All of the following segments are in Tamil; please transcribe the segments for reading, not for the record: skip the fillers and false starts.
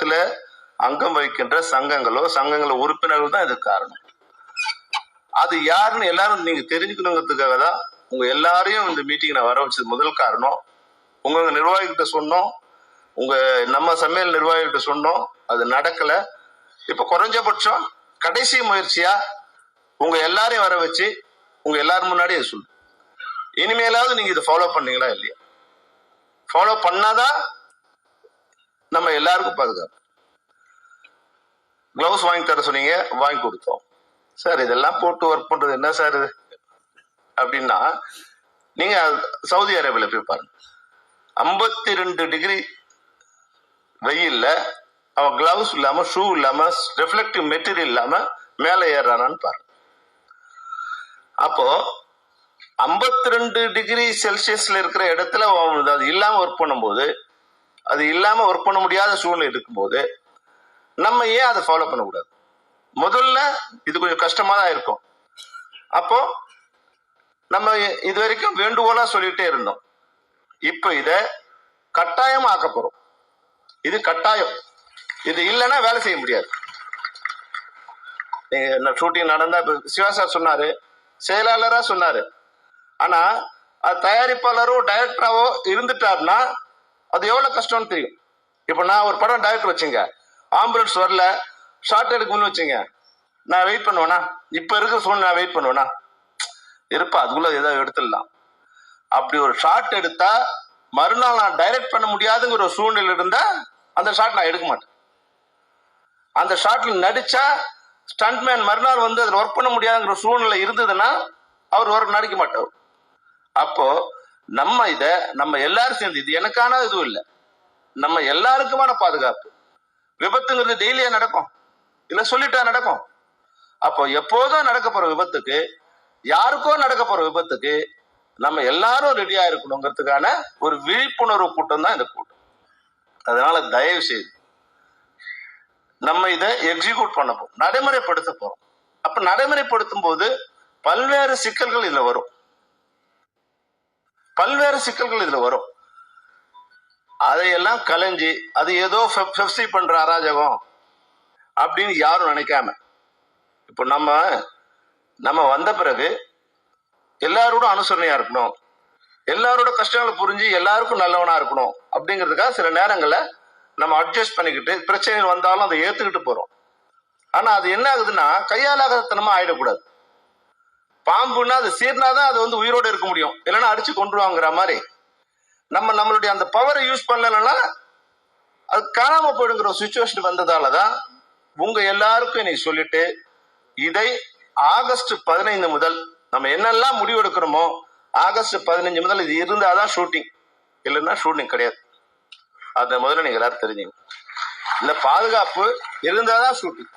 இதுல அங்கம் வகிக்கின்ற சங்கங்கள உறுப்பினர்கள் தான் இதுக்கு காரணம். அது யாருன்னு எல்லாரும் நீங்க தெரிஞ்சுக்கணுங்கிறதுக்காக தான் உங்க எல்லாரையும் இந்த மீட்டிங் நான் வர வச்சது முதல் காரணம். உங்க நிர்வாகிகிட்ட சொன்னோம், உங்க நம்ம சமையல் நிர்வாகிகிட்ட சொன்னோம், அது நடக்கல. இப்ப குறைஞ்சபட்சம் கடைசி முயற்சியா உங்க எல்லாரையும் வர வச்சு உங்க எல்லாரும் முன்னாடி சொல்லு. இனிமேலாவது நீங்க இதை ஃபாலோ பண்ணீங்களா இல்லையா? ஃபாலோ பண்ணாதான் நம்ம எல்லாருக்கும் பாதுகாப்பு. கிளவுஸ் வாங்கி தர சொன்னீங்க, வாங்கி கொடுத்தோம். சார் இதெல்லாம் போட்டு ஒர்க் பண்றது என்ன சார் இது அப்படின்னா, நீங்க சவுதி அரேபியால போய் பாருங்க. 52 டிகிரி வெயில்ல அவன் கிளவுஸ் இல்லாம, ஷூ இல்லாம, ரிஃப்ளெக்டிவ் மெட்டீரியல் இல்லாம மேல ஏறானான்னு பாருங்க. அப்போ 52 டிகிரி செல்சியஸ்ல இருக்கிற இடத்துல அது இல்லாம ஒர்க் பண்ணும்போது, அது இல்லாம ஒர்க் பண்ண முடியாத சூழ்நிலை இருக்கும்போது நம்ம ஏன் அதை ஃபாலோ பண்ணக்கூடாது? முதல்ல இது கொஞ்சம் கஷ்டமா தான் இருக்கும். அப்போ நம்ம இது வரைக்கும் வேண்டுகோளா சொல்லிட்டே இருந்தோம். இப்ப இத கட்டாயம் ஆக்க போறோம். இது கட்டாயம். இது இல்லைன்னா வேலை செய்ய முடியாது. ஷூட்டிங் நடந்தா சிவா சார் சொன்னாரு, செயலாளரா சொன்னாரு. ஆனா அது தயாரிப்பாளரோ டைரக்டராவோ இருந்துட்டாருன்னா அது எவ்வளவு கஷ்டம்னு தெரியும். இப்ப நான் ஒரு படம் டைரக்டர் வச்சுங்க, ஆம்புலன்ஸ் வரல, ஷார்ட் எடுக்கணும்னு வச்சுங்க, நான் வெயிட் பண்ணுவேனா? இப்ப இருக்க சூழ்நிலை நான் வெயிட் பண்ணுவேனா? இருப்பா, அதுக்குள்ள ஏதாவது எடுத்துடலாம். அப்படி ஒரு ஷார்ட் எடுத்தா மறுநாள் நான் டைரக்ட் பண்ண முடியாதுங்கிற ஒரு சூழ்நிலை இருந்தா அந்த ஷாட் நான் எடுக்க மாட்டேன். அந்த ஷாட்ல நடிச்சா ஸ்டண்ட்மேன் மறுநாள் வந்து அதில் ஒர்க் பண்ண முடியாதுங்கிற சூழ்நிலை இருந்ததுன்னா அவர் ஒர்க் நடிக்க மாட்டார். அப்போ நம்ம எல்லாரும் சேர்ந்து, இது எனக்கான இதுவும் இல்லை, நம்ம எல்லாருக்குமான பாதுகாப்பு. விபத்துங்கிறது டெய்லியா நடக்கும், இல்ல சொல்லிட்டா நடக்கும். அப்போ எப்போதும் நடக்க போற விபத்துக்கு, யாருக்கோ நடக்க போற விபத்துக்கு நம்ம எல்லாரும் ரெடியா இருக்கணுங்கிறதுக்கான ஒரு விழிப்புணர்வு கூட்டம் தான் இந்த கூட்டம். அதனால தயவு செய்து நம்ம இதை எக்ஸிக்யூட் பண்ண போறோம், நடைமுறைப்படுத்த போறோம். அப்ப நடைமுறைப்படுத்தும் போது பல்வேறு சிக்கல்கள் இதுல வரும். அதையெல்லாம் கலைஞ்சி அது ஏதோ பெப்சி பண்ற அராஜகம் அப்படின்னு யாரும் நினைக்காம, இப்போ நம்ம வந்த பிறகு எல்லாரோட அனுசரணையா இருக்கணும், எல்லாரோட கஷ்டங்களை புரிஞ்சு எல்லாருக்கும் நல்லவனா இருக்கணும் அப்படிங்கிறதுக்காக சில நேரங்களை நம்ம அட்ஜஸ்ட் பண்ணிக்கிட்டு பிரச்சனைகள் வந்தாலும் அதை ஏத்துக்கிட்டு போறோம். ஆனா அது என்ன ஆகுதுன்னா, கையாலாகத்தனமா ஆயிடக்கூடாது. பாம்புன்னா அது சீர்னாதான் அது வந்து உயிரோடு இருக்க முடியும், இல்லைன்னா அடிச்சு கொண்டுருவாங்கிற மாதிரி நம்மளுடைய அந்த பவரை யூஸ் பண்ணலன்னா அது காணாம போயிடுங்கிற சுச்சுவேஷன் வந்ததாலதான் உங்க எல்லாருக்கும் இன்னைக்கு சொல்லிட்டு, இதை ஆகஸ்ட் 15 முதல் நம்ம என்னெல்லாம் முடிவு எடுக்கிறோமோ ஆகஸ்ட் 15 முதல் இது இருந்தாதான் ஷூட்டிங், இல்லைன்னா ஷூட்டிங் கிடையாது. அதை முதல்ல நீங்க எல்லாரும் தெரிஞ்சுங்க. இந்த பாதுகாப்பு இருந்தாதான் ஷூட்டிங்.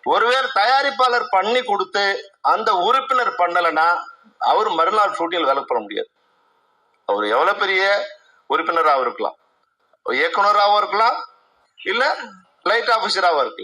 ஒருவேளை தயாரிப்பாளர் பண்ணி கொடுத்து அந்த உறுப்பினர் பண்ணலைன்னா அவர் மறுநாள் ஷூட்டிங் வேலை பண்ண முடியாது. அவர் எவ்வளவு பெரிய உறுப்பினராகவும் இருக்கலாம், இயக்குனராகவும் இருக்கலாம், இல்ல லைட் ஆபீசராகவும் இருக்கலாம்.